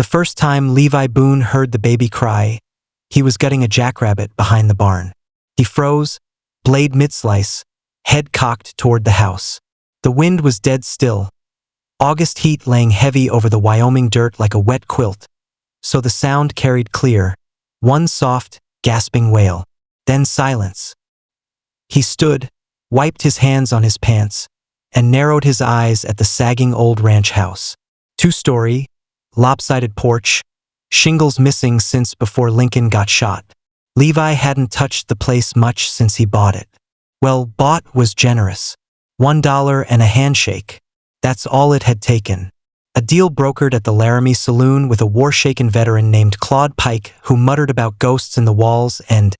The first time Levi Boone heard the baby cry, he was gutting a jackrabbit behind the barn. He froze, blade mid-slice, head cocked toward the house. The wind was dead still, August heat laying heavy over the Wyoming dirt like a wet quilt, so the sound carried clear, one soft, gasping wail, then silence. He stood, wiped his hands on his pants, and narrowed his eyes at the sagging old ranch house. 2-story, lopsided porch, shingles missing since before Lincoln got shot. Levi hadn't touched the place much since he bought it. Well, bought was generous. $1 and a handshake. That's all it had taken. A deal brokered at the Laramie Saloon with a war-shaken veteran named Claude Pike who muttered about ghosts in the walls and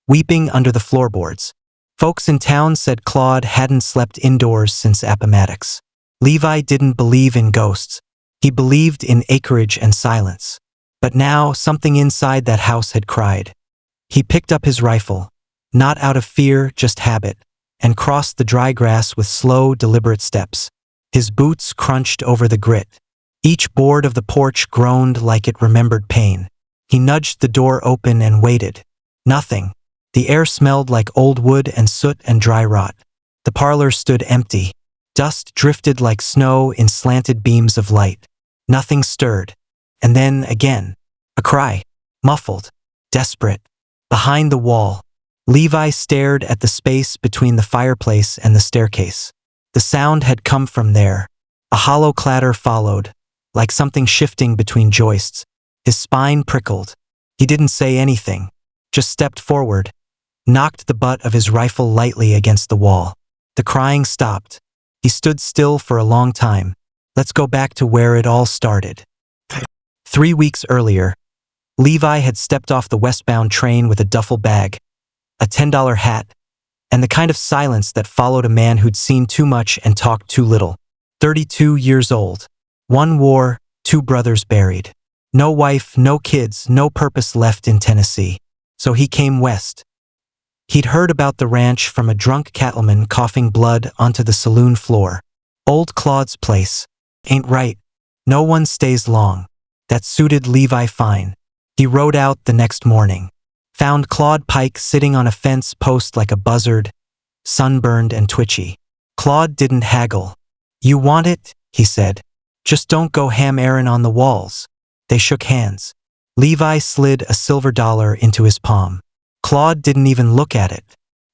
weeping under the floorboards. Folks in town said Claude hadn't slept indoors since Appomattox. Levi didn't believe in ghosts. He believed in acreage and silence. But now something inside that house had cried. He picked up his rifle, not out of fear, just habit, and crossed the dry grass with slow, deliberate steps. His boots crunched over the grit. Each board of the porch groaned like it remembered pain. He nudged the door open and waited. Nothing. The air smelled like old wood and soot and dry rot. The parlor stood empty. Dust drifted like snow in slanted beams of light. Nothing stirred. And then, again, a cry. Muffled. Desperate. Behind the wall, Levi stared at the space between the fireplace and the staircase. The sound had come from there. A hollow clatter followed, like something shifting between joists. His spine prickled. He didn't say anything, just stepped forward, knocked the butt of his rifle lightly against the wall. The crying stopped. He stood still for a long time. Let's go back to where it all started. 3 weeks earlier, Levi had stepped off the westbound train with a duffel bag, a $10 hat, and the kind of silence that followed a man who'd seen too much and talked too little. 32 years old. 1 war, 2 brothers buried. No wife, no kids, no purpose left in Tennessee. So he came west. He'd heard about the ranch from a drunk cattleman coughing blood onto the saloon floor. Old Claude's place. Ain't right. No one stays long. That suited Levi fine. He rode out the next morning. Found Claude Pike sitting on a fence post like a buzzard, sunburned and twitchy. Claude didn't haggle. You want it? He said. Just don't go ham-airing on the walls. They shook hands. Levi slid a silver dollar into his palm. Claude didn't even look at it.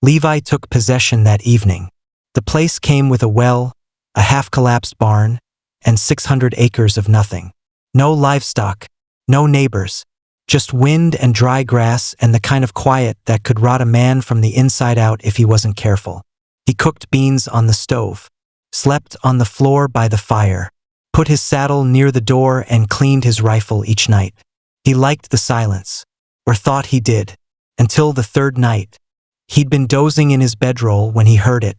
Levi took possession that evening. The place came with a well, a half-collapsed barn, and 600 acres of nothing. No livestock, no neighbors. Just wind and dry grass and the kind of quiet that could rot a man from the inside out if he wasn't careful. He cooked beans on the stove, slept on the floor by the fire, put his saddle near the door and cleaned his rifle each night. He liked the silence, or thought he did, until the 3rd night. He'd been dozing in his bedroll when he heard it.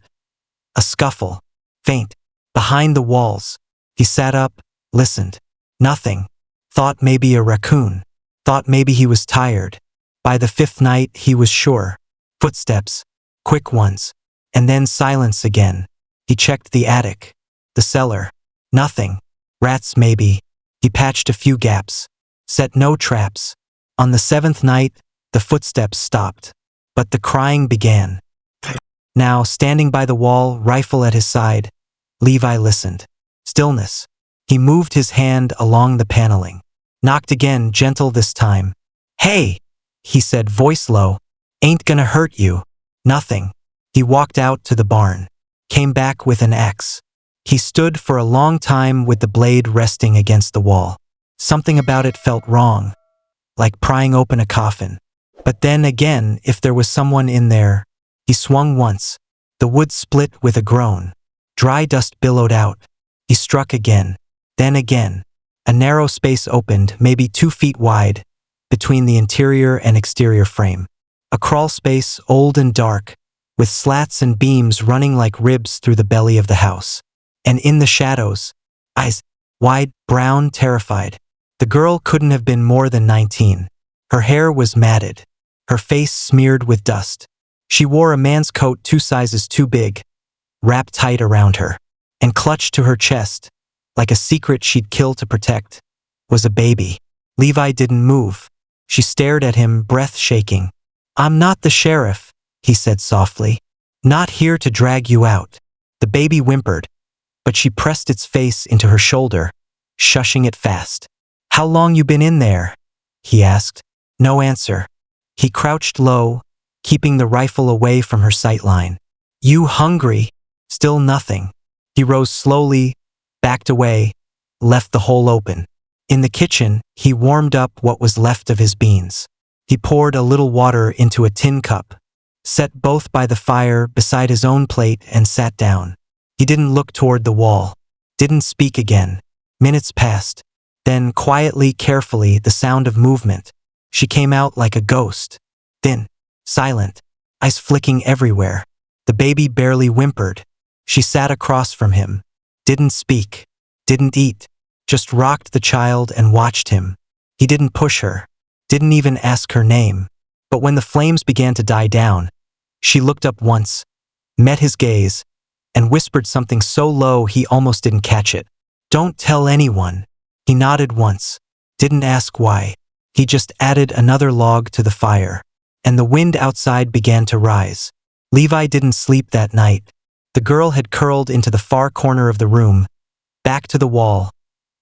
A scuffle, faint, behind the walls. He sat up, listened. Nothing. Thought maybe a raccoon. Thought maybe he was tired. By the 5th night, he was sure. Footsteps. Quick ones. And then silence again. He checked the attic. The cellar. Nothing. Rats maybe. He patched a few gaps. Set no traps. On the 7th night, the footsteps stopped. But the crying began. Now, standing by the wall, rifle at his side, Levi listened. Stillness. He moved his hand along the paneling. Knocked again, gentle this time. Hey, he said, voice low. Ain't gonna hurt you. Nothing. He walked out to the barn. Came back with an axe. He stood for a long time with the blade resting against the wall. Something about it felt wrong. Like prying open a coffin. But then again, if there was someone in there. He swung once. The wood split with a groan. Dry dust billowed out. He struck again. Then again. A narrow space opened, maybe 2 feet wide, between the interior and exterior frame. A crawl space, old and dark, with slats and beams running like ribs through the belly of the house. And in the shadows, eyes, wide, brown, terrified. The girl couldn't have been more than 19. Her hair was matted, her face smeared with dust. She wore a man's coat 2 sizes too big, wrapped tight around her, and clutched to her chest, like a secret she'd kill to protect. was a baby. Levi didn't move. She stared at him, breath shaking. "I'm not the sheriff," he said softly. "Not here to drag you out." The baby whimpered, but she pressed its face into her shoulder, shushing it fast. "How long you been in there?" he asked. No answer. He crouched low, keeping the rifle away from her sightline. "You hungry?" Still nothing. He rose slowly, backed away, left the hole open. In the kitchen, he warmed up what was left of his beans. He poured a little water into a tin cup, set both by the fire beside his own plate, and sat down. He didn't look toward the wall, didn't speak again. Minutes passed. Then, quietly, carefully, the sound of movement. She came out like a ghost. Thin, silent, eyes flicking everywhere. The baby barely whimpered. She sat across from him, didn't speak, didn't eat, just rocked the child and watched him. He didn't push her, didn't even ask her name. But when the flames began to die down, she looked up once, met his gaze, and whispered something so low he almost didn't catch it. "Don't tell anyone." He nodded once, didn't ask why. He just added another log to the fire, and the wind outside began to rise. Levi didn't sleep that night. The girl had curled into the far corner of the room, back to the wall,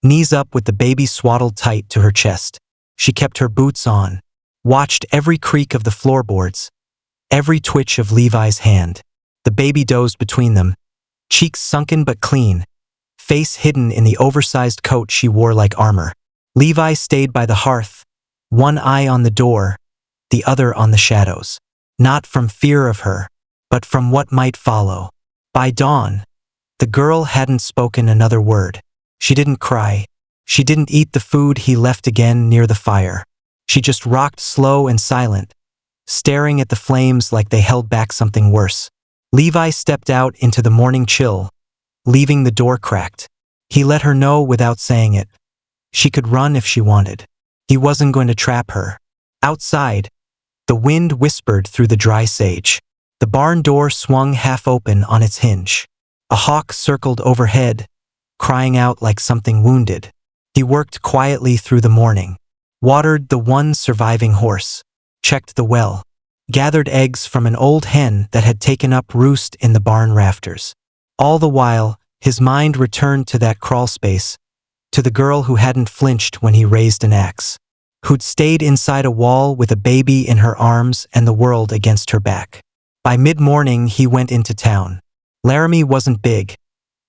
knees up with the baby swaddled tight to her chest. She kept her boots on, watched every creak of the floorboards, every twitch of Levi's hand. The baby dozed between them, cheeks sunken but clean, face hidden in the oversized coat she wore like armor. Levi stayed by the hearth, one eye on the door, the other on the shadows. Not from fear of her, but from what might follow. By dawn, the girl hadn't spoken another word. She didn't cry. She didn't eat the food he left again near the fire. She just rocked slow and silent, staring at the flames like they held back something worse. Levi stepped out into the morning chill, leaving the door cracked. He let her know without saying it. She could run if she wanted. He wasn't going to trap her. Outside, the wind whispered through the dry sage. The barn door swung half open on its hinge. A hawk circled overhead, crying out like something wounded. He worked quietly through the morning, watered the one surviving horse, checked the well, gathered eggs from an old hen that had taken up roost in the barn rafters. All the while, his mind returned to that crawl space, to the girl who hadn't flinched when he raised an axe, who'd stayed inside a wall with a baby in her arms and the world against her back. By mid-morning, he went into town. Laramie wasn't big,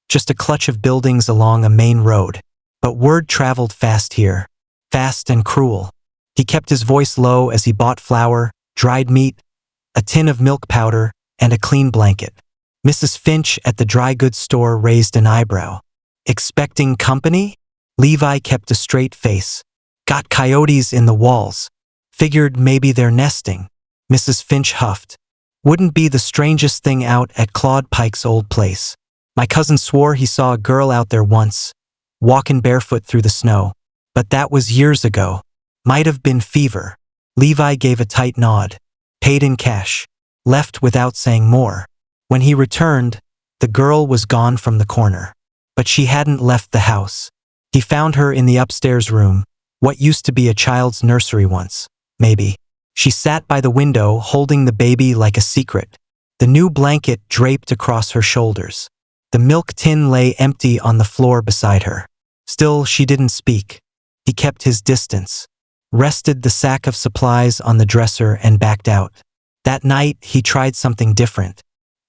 just a clutch of buildings along a main road. But word traveled fast here, fast and cruel. He kept his voice low as he bought flour, dried meat, a tin of milk powder, and a clean blanket. Mrs. Finch at the dry goods store raised an eyebrow. "Expecting company?" Levi kept a straight face. "Got coyotes in the walls. Figured maybe they're nesting." Mrs. Finch huffed. "Wouldn't be the strangest thing out at Claude Pike's old place. My cousin swore he saw a girl out there once, walking barefoot through the snow. But that was years ago. Might have been fever." Levi gave a tight nod, paid in cash, left without saying more. When he returned, the girl was gone from the corner. But she hadn't left the house. He found her in the upstairs room, what used to be a child's nursery once, maybe. She sat by the window holding the baby like a secret, the new blanket draped across her shoulders. The milk tin lay empty on the floor beside her. Still, she didn't speak. He kept his distance, rested the sack of supplies on the dresser and backed out. That night, he tried something different.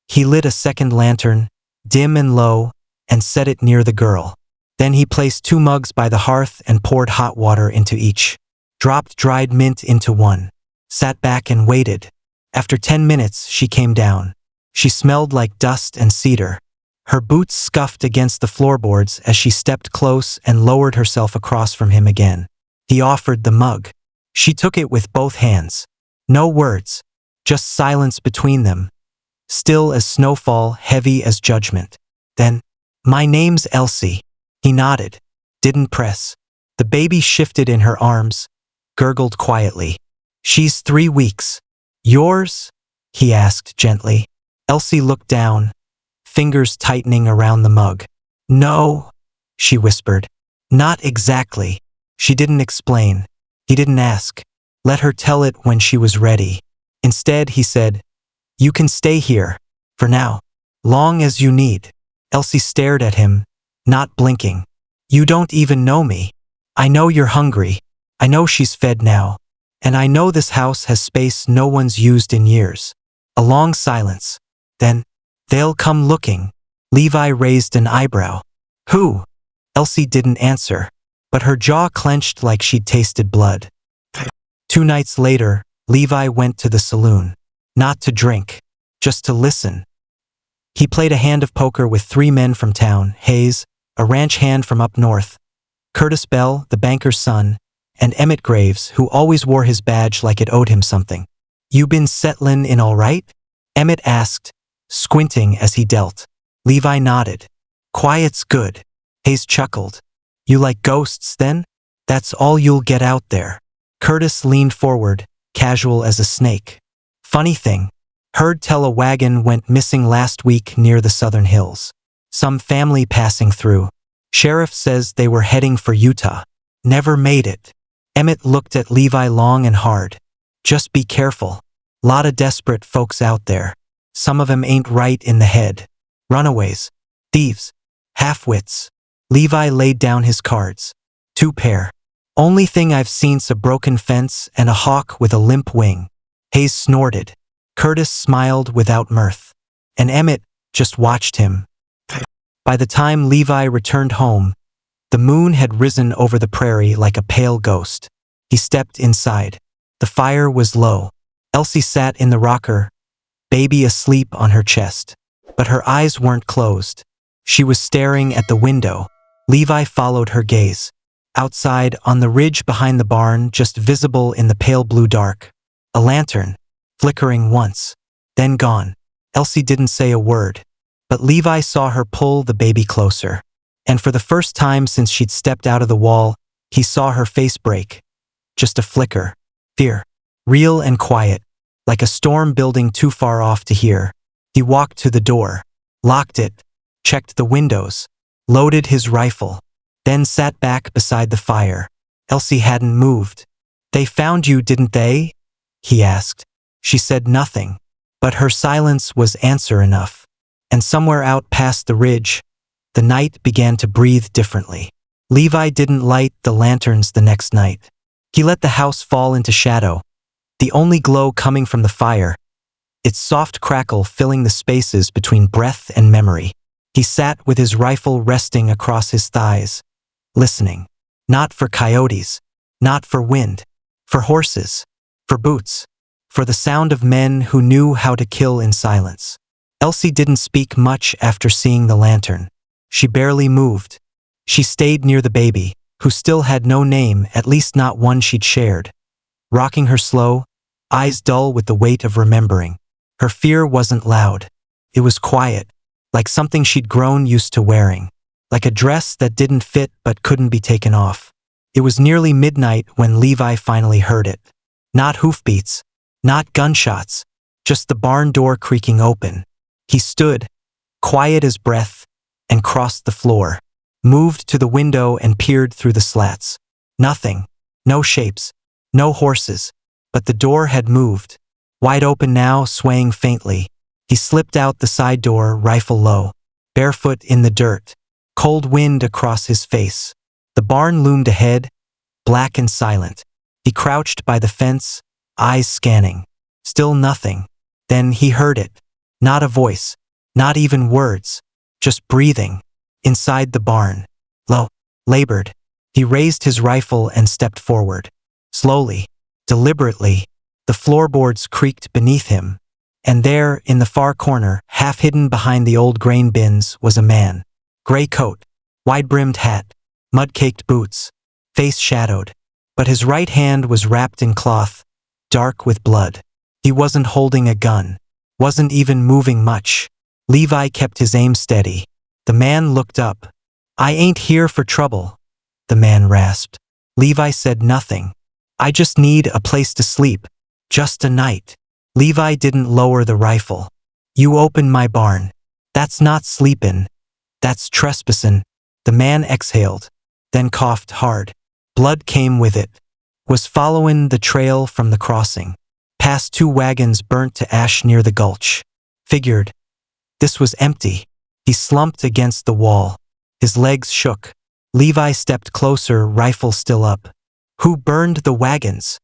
He lit a second lantern, dim and low, and set it near the girl. Then he placed 2 mugs by the hearth and poured hot water into each, dropped dried mint into one, sat back and waited. After 10 minutes, she came down. She smelled like dust and cedar. Her boots scuffed against the floorboards as she stepped close and lowered herself across from him again. He offered the mug. She took it with both hands. No words, just silence between them, still as snowfall, heavy as judgment. Then, "My name's Elsie." He nodded, didn't press. The baby shifted in her arms, gurgled quietly. "She's 3 weeks. Yours?" he asked gently. Elsie looked down, fingers tightening around the mug. "No," she whispered. "Not exactly." She didn't explain. He didn't ask. Let her tell it when she was ready. Instead, he said, "You can stay here. For now. Long as you need." Elsie stared at him, not blinking. "You don't even know me. I know you're hungry. I know she's fed now. And I know this house has space no one's used in years." A long silence. Then, "They'll come looking." Levi raised an eyebrow. "Who?" Elsie didn't answer, but her jaw clenched like she'd tasted blood. 2 nights later, Levi went to the saloon. Not to drink, just to listen. He played a hand of poker with 3 men from town: Hayes, a ranch hand from up north, Curtis Bell, the banker's son, and Emmett Graves, who always wore his badge like it owed him something. "You been settlin' in all right?" Emmett asked, squinting as he dealt. Levi nodded. "Quiet's good." Hayes chuckled. "You like ghosts, then? That's all you'll get out there." Curtis leaned forward, casual as a snake. "Funny thing. Heard tell a wagon went missing last week near the Southern Hills. Some family passing through. Sheriff says they were heading for Utah. Never made it." Emmett looked at Levi long and hard. "Just be careful. Lot of desperate folks out there. Some of 'em ain't right in the head. Runaways. Thieves. Half-wits." Levi laid down his cards. 2 pair. "Only thing I've seen's a broken fence and a hawk with a limp wing." Hayes snorted. Curtis smiled without mirth. And Emmett just watched him. By the time Levi returned home, the moon had risen over the prairie like a pale ghost. He stepped inside. The fire was low. Elsie sat in the rocker, baby asleep on her chest. But her eyes weren't closed. She was staring at the window. Levi followed her gaze. Outside, on the ridge behind the barn, just visible in the pale blue dark, a lantern, flickering once, then gone. Elsie didn't say a word, but Levi saw her pull the baby closer. And for the first time since she'd stepped out of the wall, he saw her face break. Just a flicker. Fear. Real and quiet, like a storm building too far off to hear. He walked to the door, locked it, checked the windows, loaded his rifle, then sat back beside the fire. Elsie hadn't moved. "They found you, didn't they?" he asked. She said nothing, but her silence was answer enough. And somewhere out past the ridge, the night began to breathe differently. Levi didn't light the lanterns the next night. He let the house fall into shadow, the only glow coming from the fire, its soft crackle filling the spaces between breath and memory. He sat with his rifle resting across his thighs, listening. Not for coyotes, not for wind, for horses, for boots, for the sound of men who knew how to kill in silence. Elsie didn't speak much after seeing the lantern. She barely moved. She stayed near the baby, who still had no name, at least not one she'd shared. Rocking her slow, eyes dull with the weight of remembering. Her fear wasn't loud. It was quiet, like something she'd grown used to wearing. Like a dress that didn't fit but couldn't be taken off. It was nearly midnight when Levi finally heard it. Not hoofbeats, not gunshots, just the barn door creaking open. He stood, quiet as breath, and crossed the floor, moved to the window and peered through the slats. Nothing, no shapes, no horses, but the door had moved, wide open now, swaying faintly. He slipped out the side door, rifle low, barefoot in the dirt, cold wind across his face. The barn loomed ahead, black and silent. He crouched by the fence, eyes scanning. Still nothing. Then he heard it. Not a voice, not even words, just breathing. Inside the barn. Low, labored. He raised his rifle and stepped forward. Slowly, deliberately, the floorboards creaked beneath him. And there, in the far corner, half hidden behind the old grain bins, was a man. Gray coat, wide-brimmed hat, mud-caked boots, face shadowed. But his right hand was wrapped in cloth, dark with blood. He wasn't holding a gun, wasn't even moving much. Levi kept his aim steady. The man looked up. "I ain't here for trouble," the man rasped. Levi said nothing. "I just need a place to sleep. Just a night." Levi didn't lower the rifle. "You open my barn. That's not sleepin'. That's trespassing." The man exhaled, then coughed hard. Blood came with it. Was following the trail from the crossing. Past 2 wagons burnt to ash near the gulch. Figured. This was empty. He slumped against the wall. His legs shook. Levi stepped closer, rifle still up. Who burned the wagons?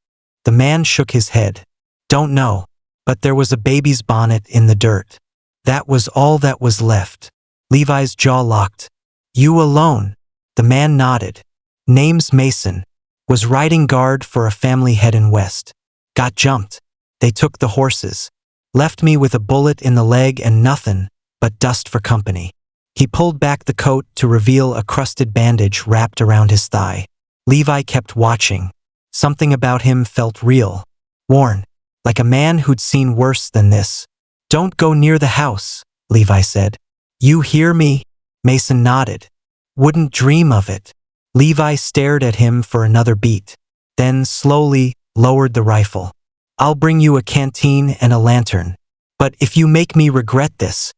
The man shook his head. Don't know. But there was a baby's bonnet in the dirt. That was all that was left. Levi's jaw locked. You alone? The man nodded. Name's Mason. Was riding guard for a family heading west. Got jumped. They took the horses. Left me with a bullet in the leg and nothing but dust for company. He pulled back the coat to reveal a crusted bandage wrapped around his thigh. Levi kept watching. Something about him felt real. Worn. Like a man who'd seen worse than this. Don't go near the house, Levi said. You hear me? Mason nodded. Wouldn't dream of it. Levi stared at him for another beat. Then slowly lowered the rifle. I'll bring you a canteen and a lantern. But if you make me regret this,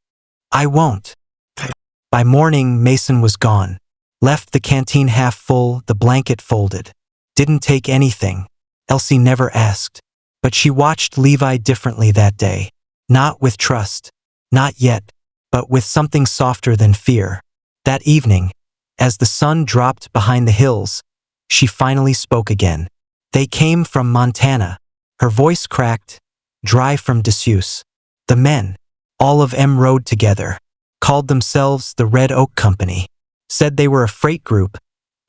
I won't. By morning, Mason was gone. Left the canteen half full, the blanket folded. Didn't take anything. Elsie never asked. But she watched Levi differently that day. Not with trust. Not yet. But with something softer than fear. That evening, as the sun dropped behind the hills, she finally spoke again. They came from Montana. Her voice cracked, dry from disuse. The men, all of them rode together, called themselves the Red Oak Company. Said they were a freight group,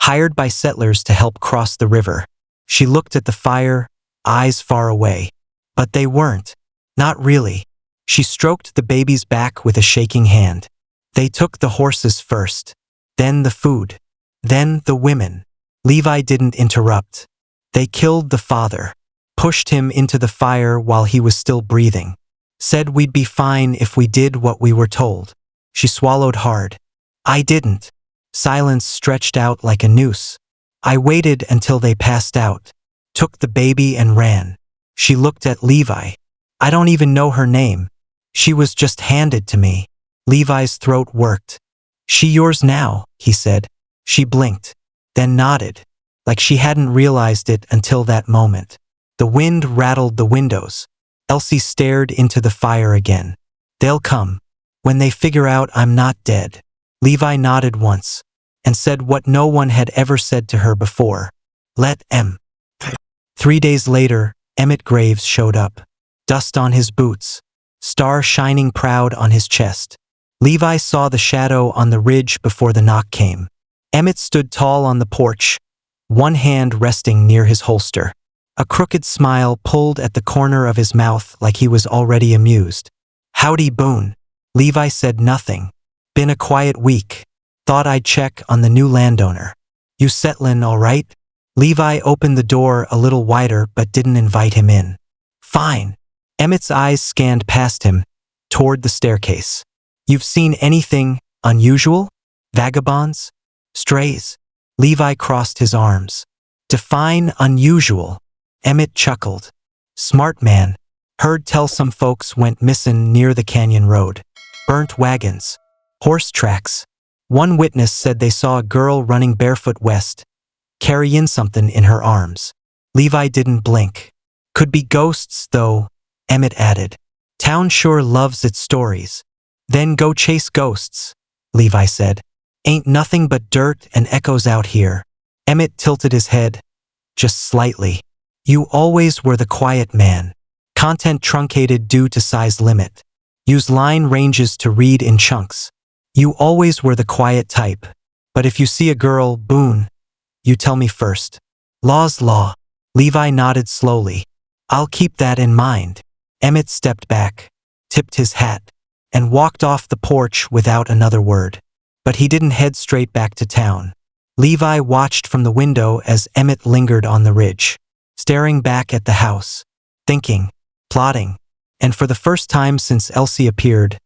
hired by settlers to help cross the river. She looked at the fire, eyes far away. But they weren't. Not really. She stroked the baby's back with a shaking hand. They took the horses first. Then the food. Then the women. Levi didn't interrupt. They killed the father. Pushed him into the fire while he was still breathing. Said we'd be fine if we did what we were told. She swallowed hard. I didn't. Silence stretched out like a noose. I waited until they passed out. Took the baby and ran. She looked at Levi. I don't even know her name. She was just handed to me. Levi's throat worked. She yours now, he said. She blinked. Then nodded. Like she hadn't realized it until that moment. The wind rattled the windows. Elsie stared into the fire again. They'll come. When they figure out I'm not dead. Levi nodded once. And said what no one had ever said to her before. Let em. 3 days later, Emmett Graves showed up. Dust on his boots. Star shining proud on his chest. Levi saw the shadow on the ridge before the knock came. Emmett stood tall on the porch, one hand resting near his holster. A crooked smile pulled at the corner of his mouth like he was already amused. Howdy, Boone. Levi said nothing. Been a quiet week. Thought I'd check on the new landowner. You settlin' all right? Levi opened the door a little wider but didn't invite him in. Fine. Emmett's eyes scanned past him, toward the staircase. You've seen anything unusual? Vagabonds? Strays? Levi crossed his arms. Define unusual. Emmett chuckled. Smart man. Heard tell some folks went missin' near the canyon road. Burnt wagons. Horse tracks. One witness said they saw a girl running barefoot west, carrying something in her arms. Levi didn't blink. Could be ghosts, though, Emmett added. Town sure loves its stories. Then go chase ghosts, Levi said. Ain't nothing but dirt and echoes out here. Emmett tilted his head, just slightly. You always were the quiet man. Content truncated due to size limit. Use line ranges to read in chunks. You always were the quiet type. But if you see a girl, Boone, you tell me first. Law's law. Levi nodded slowly. I'll keep that in mind. Emmett stepped back, tipped his hat, and walked off the porch without another word. But he didn't head straight back to town. Levi watched from the window as Emmett lingered on the ridge, staring back at the house, thinking, plotting. And for the first time since Elsie appeared,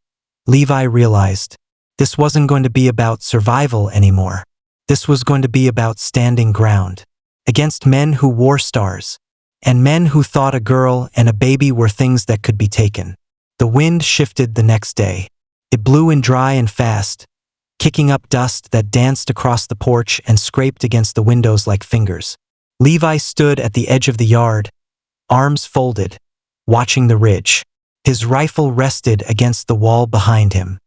Levi realized this wasn't going to be about survival anymore. This was going to be about standing ground against men who wore stars and men who thought a girl and a baby were things that could be taken. The wind shifted the next day. It blew in dry and fast, kicking up dust that danced across the porch and scraped against the windows like fingers. Levi stood at the edge of the yard, arms folded, watching the ridge. His rifle rested against the wall behind him.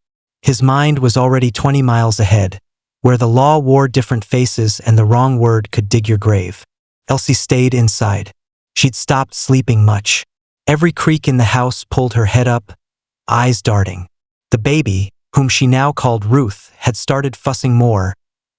His mind was already 20 miles ahead, where the law wore different faces and the wrong word could dig your grave. Elsie stayed inside. She'd stopped sleeping much. Every creak in the house pulled her head up, eyes darting. The baby, whom she now called Ruth, had started fussing more,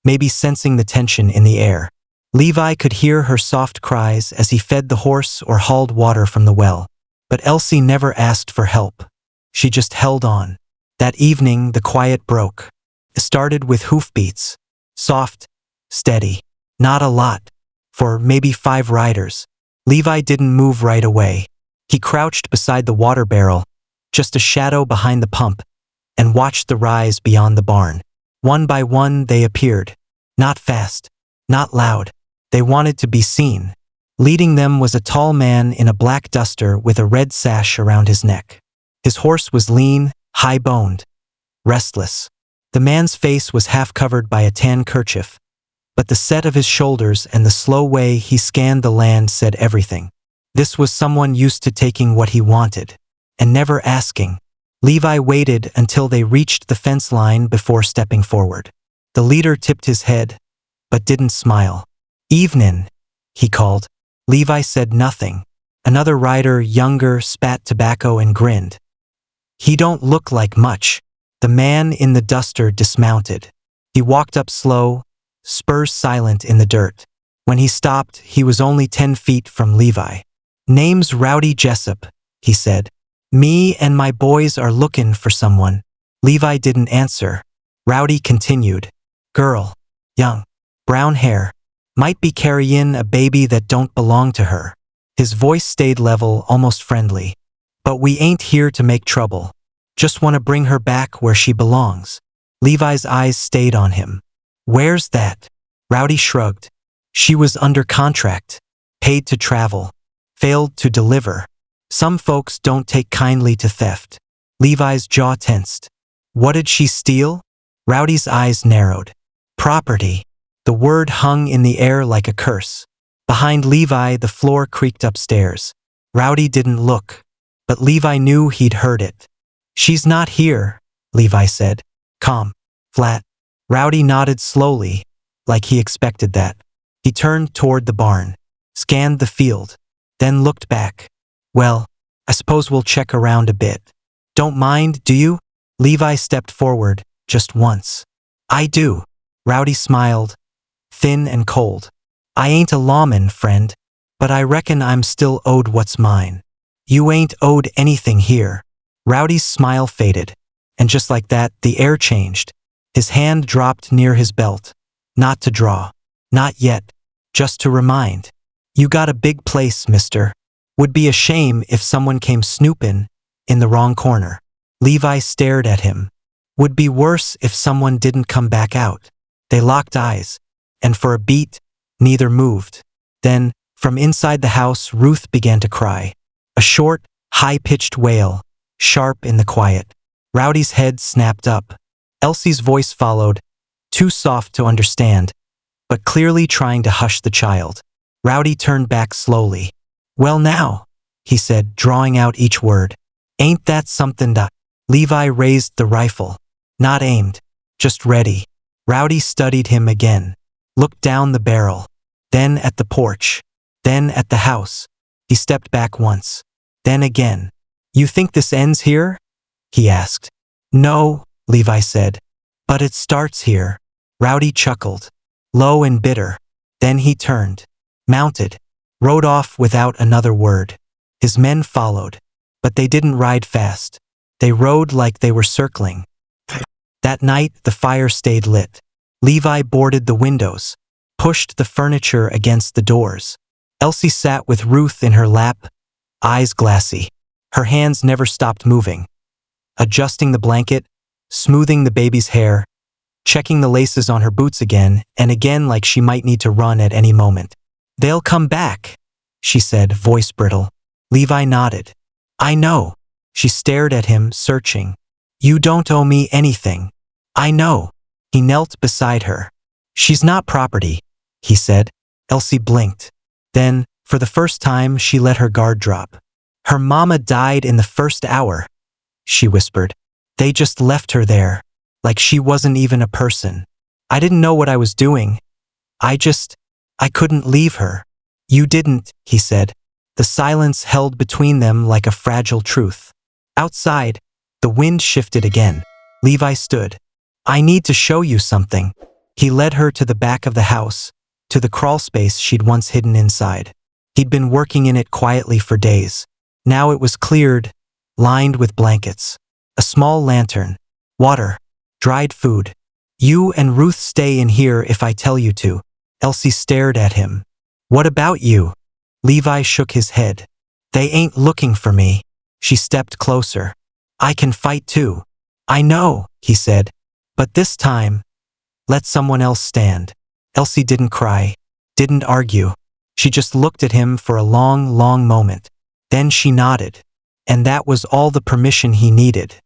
maybe sensing the tension in the air. Levi could hear her soft cries as he fed the horse or hauled water from the well. But Elsie never asked for help. She just held on. That evening, the quiet broke. It started with hoofbeats. Soft, steady. Not a lot. For maybe 5 riders. Levi didn't move right away. He crouched beside the water barrel, just a shadow behind the pump, and watched the rise beyond the barn. One by one they appeared. Not fast. Not loud. They wanted to be seen. Leading them was a tall man in a black duster with a red sash around his neck. His horse was lean, high-boned, restless. The man's face was half covered by a tan kerchief, but the set of his shoulders and the slow way he scanned the land said everything. This was someone used to taking what he wanted, and never asking. Levi waited until they reached the fence line before stepping forward. The leader tipped his head, but didn't smile. "Evenin'," he called. Levi said nothing. Another rider, younger, spat tobacco and grinned. "He don't look like much." The man in the duster dismounted. He walked up slow, spurs silent in the dirt. When he stopped, he was only 10 feet from Levi. "Name's Rowdy Jessup," he said. "Me and my boys are lookin' for someone." Levi didn't answer. Rowdy continued. "Girl. Young. Brown hair. Might be carryin' a baby that don't belong to her." His voice stayed level, almost friendly. "But we ain't here to make trouble. Just want to bring her back where she belongs." Levi's eyes stayed on him. "Where's that?" Rowdy shrugged. "She was under contract. Paid to travel. Failed to deliver. Some folks don't take kindly to theft." Levi's jaw tensed. "What did she steal?" Rowdy's eyes narrowed. "Property." The word hung in the air like a curse. Behind Levi, the floor creaked upstairs. Rowdy didn't look, but Levi knew he'd heard it. "She's not here," Levi said. Calm. Flat. Rowdy nodded slowly, like he expected that. He turned toward the barn, scanned the field, then looked back. "Well, I suppose we'll check around a bit. Don't mind, do you?" Levi stepped forward, just once. "I do." Rowdy smiled, thin and cold. "I ain't a lawman, friend, but I reckon I'm still owed what's mine." "You ain't owed anything here." Rowdy's smile faded, and just like that, the air changed. His hand dropped near his belt. Not to draw. Not yet. Just to remind. "You got a big place, mister. Would be a shame if someone came snoopin' in the wrong corner." Levi stared at him. "Would be worse if someone didn't come back out." They locked eyes, and for a beat, neither moved. Then, from inside the house, Ruth began to cry. A short, high-pitched wail, sharp in the quiet. Rowdy's head snapped up. Elsie's voice followed, too soft to understand, but clearly trying to hush the child. Rowdy turned back slowly. "Well now," he said, drawing out each word. "Ain't that something to—" Levi raised the rifle. Not aimed, just ready. Rowdy studied him again. Looked down the barrel. Then at the porch. Then at the house. He stepped back once. Then again. "You think this ends here?" he asked. "No," Levi said. "But it starts here." Rowdy chuckled. Low and bitter. Then he turned. Mounted. Rode off without another word. His men followed. But they didn't ride fast. They rode like they were circling. That night, the fire stayed lit. Levi boarded the windows, pushed the furniture against the doors. Elsie sat with Ruth in her lap, eyes glassy. Her hands never stopped moving. Adjusting the blanket, smoothing the baby's hair, checking the laces on her boots again and again like she might need to run at any moment. "They'll come back," she said, voice brittle. Levi nodded. "I know." She stared at him, searching. "You don't owe me anything." "I know." He knelt beside her. "She's not property," he said. Elsie blinked. Then, for the first time, she let her guard drop. "Her mama died in the first hour," she whispered. "They just left her there, like she wasn't even a person. I didn't know what I was doing. I couldn't leave her." "You didn't," he said. The silence held between them like a fragile truth. Outside, the wind shifted again. Levi stood. "I need to show you something." He led her to the back of the house, to the crawlspace she'd once hidden inside. He'd been working in it quietly for days. Now it was cleared, lined with blankets. A small lantern, water, dried food. "You and Ruth stay in here if I tell you to." Elsie stared at him. "What about you?" Levi shook his head. "They ain't looking for me." She stepped closer. "I can fight too." "I know," he said. "But this time, let someone else stand." Elsie didn't cry, didn't argue. She just looked at him for a long, long moment. Then she nodded. And that was all the permission he needed.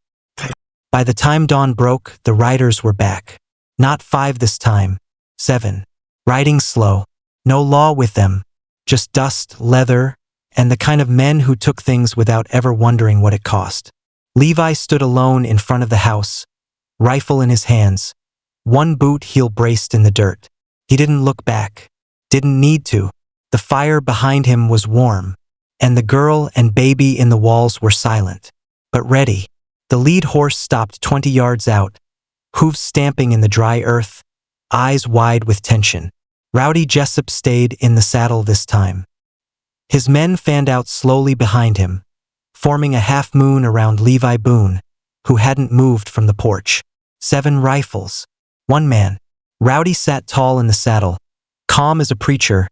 By the time dawn broke, the riders were back. Not 5 this time, 7. Riding slow. No law with them. Just dust, leather, and the kind of men who took things without ever wondering what it cost. Levi stood alone in front of the house, rifle in his hands, one boot heel braced in the dirt. He didn't look back. Didn't need to. The fire behind him was warm, and the girl and baby in the walls were silent, but ready. The lead horse stopped 20 yards out, hooves stamping in the dry earth, eyes wide with tension. Rowdy Jessup stayed in the saddle this time. His men fanned out slowly behind him, forming a half-moon around Levi Boone, who hadn't moved from the porch. 7 rifles. 1 man. Rowdy sat tall in the saddle, calm as a preacher,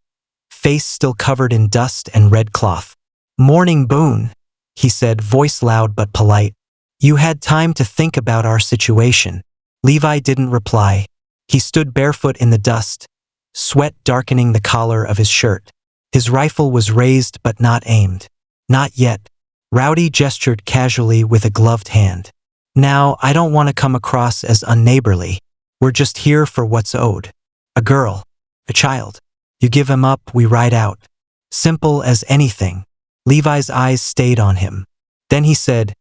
face still covered in dust and red cloth. "Morning, Boone," he said, voice loud but polite. "You had time to think about our situation." Levi didn't reply. He stood barefoot in the dust, sweat darkening the collar of his shirt. His rifle was raised but not aimed. "Not yet." Rowdy gestured casually with a gloved hand. "Now, I don't want to come across as unneighborly. We're just here for what's owed. A girl, a child. You give him up, we ride out. Simple as anything." Levi's eyes stayed on him. Then he said,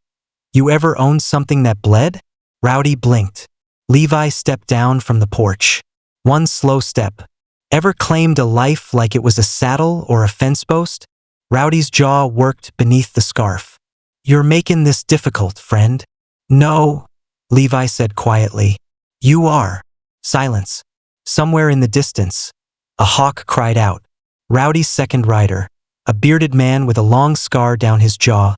"You ever owned something that bled?" Rowdy blinked. Levi stepped down from the porch. One slow step. "Ever claimed a life like it was a saddle or a fence post?" Rowdy's jaw worked beneath the scarf. "You're making this difficult, friend." "No," Levi said quietly. "You are." Silence. Somewhere in the distance, a hawk cried out. Rowdy's second rider, a bearded man with a long scar down his jaw,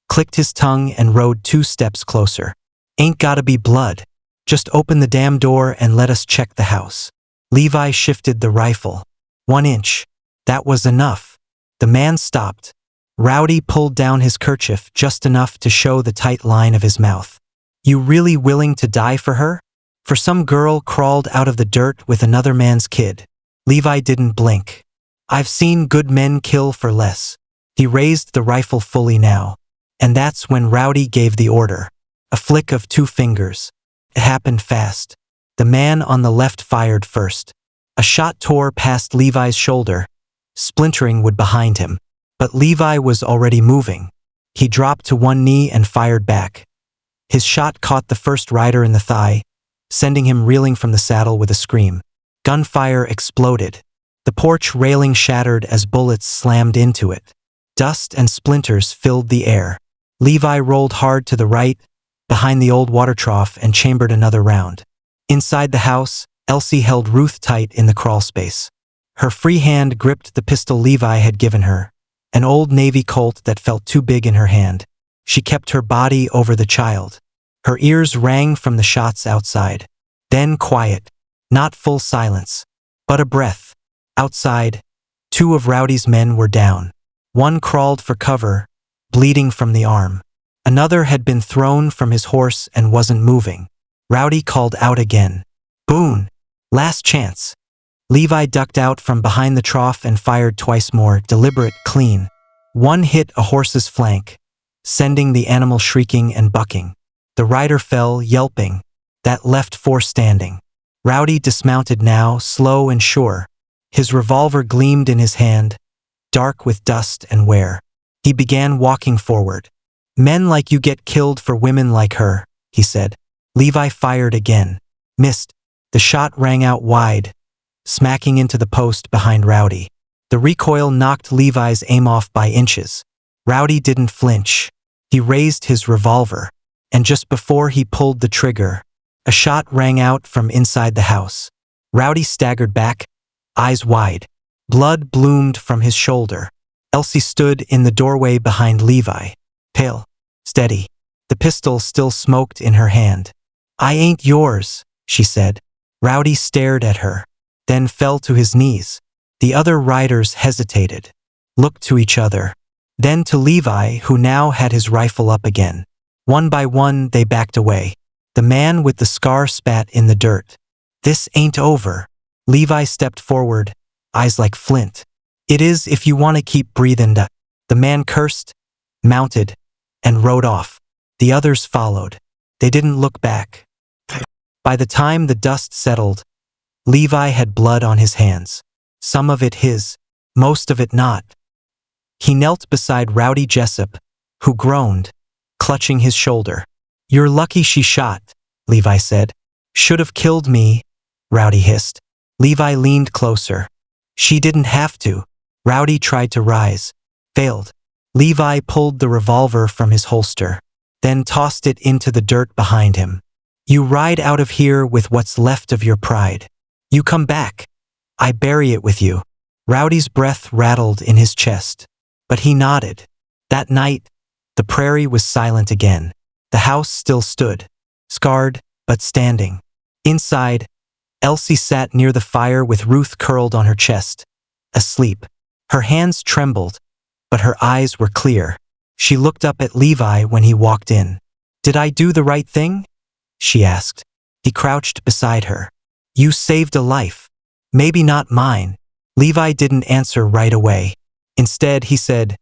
clicked his tongue and rode 2 steps closer. "Ain't gotta be blood. Just open the damn door and let us check the house." Levi shifted the rifle. 1 inch. That was enough. The man stopped. Rowdy pulled down his kerchief just enough to show the tight line of his mouth. "You really willing to die for her? For some girl crawled out of the dirt with another man's kid?" Levi didn't blink. "I've seen good men kill for less." He raised the rifle fully now. And that's when Rowdy gave the order. A flick of 2 fingers. It happened fast. The man on the left fired first. A shot tore past Levi's shoulder, splintering wood behind him. But Levi was already moving. He dropped to 1 knee and fired back. His shot caught the first rider in the thigh, sending him reeling from the saddle with a scream. Gunfire exploded. The porch railing shattered as bullets slammed into it. Dust and splinters filled the air. Levi rolled hard to the right, behind the old water trough, and chambered another round. Inside the house, Elsie held Ruth tight in the crawlspace. Her free hand gripped the pistol Levi had given her, an old Navy Colt that felt too big in her hand. She kept her body over the child. Her ears rang from the shots outside. Then quiet. Not full silence, but a breath. Outside, 2 of Rowdy's men were down. 1 crawled for cover, bleeding from the arm. Another had been thrown from his horse and wasn't moving. Rowdy called out again. "Boone! Last chance!" Levi ducked out from behind the trough and fired twice more, deliberate, clean. 1 hit a horse's flank, sending the animal shrieking and bucking. The rider fell, yelping. That left 4 standing. Rowdy dismounted now, slow and sure. His revolver gleamed in his hand, dark with dust and wear. He began walking forward. Men like you get killed for women like her, he said. Levi fired again. Missed. The shot rang out wide, smacking into the post behind Rowdy. The recoil knocked Levi's aim off by inches. Rowdy didn't flinch. He raised his revolver, and just before he pulled the trigger, a shot rang out from inside the house. Rowdy staggered back, eyes wide. Blood bloomed from his shoulder. Elsie stood in the doorway behind Levi, pale, steady. The pistol still smoked in her hand. I ain't yours, she said. Rowdy stared at her, then fell to his knees. The other riders hesitated, looked to each other, then to Levi, who now had his rifle up again. One by one, they backed away. The man with the scar spat in the dirt. This ain't over. Levi stepped forward, eyes like flint. It is if you want to keep breathing. The man cursed, mounted, and rode off. The others followed. They didn't look back. By the time the dust settled, Levi had blood on his hands. Some of it his, most of it not. He knelt beside Rowdy Jessup, who groaned, clutching his shoulder. You're lucky she shot, Levi said. Should have killed me, Rowdy hissed. Levi leaned closer. She didn't have to. Rowdy tried to rise. Failed. Levi pulled the revolver from his holster, then tossed it into the dirt behind him. You ride out of here with what's left of your pride. You come back. I bury it with you. Rowdy's breath rattled in his chest, but he nodded. That night, the prairie was silent again. The house still stood, scarred but standing. Inside, Elsie sat near the fire with Ruth curled on her chest, asleep. Her hands trembled, but her eyes were clear. She looked up at Levi when he walked in. Did I do the right thing? She asked. He crouched beside her. You saved a life. Maybe not mine. Levi didn't answer right away. Instead, he said,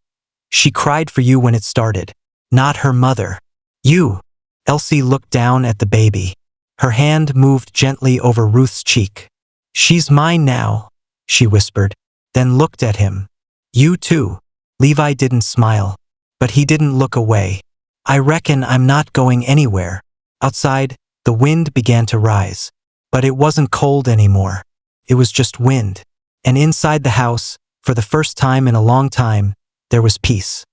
she cried for you when it started. Not her mother. You. Elsie looked down at the baby. Her hand moved gently over Ruth's cheek. She's mine now, she whispered, then looked at him. You too. Levi didn't smile, but he didn't look away. I reckon I'm not going anywhere. Outside, the wind began to rise. But it wasn't cold anymore. It was just wind. And inside the house, for the first time in a long time, there was peace.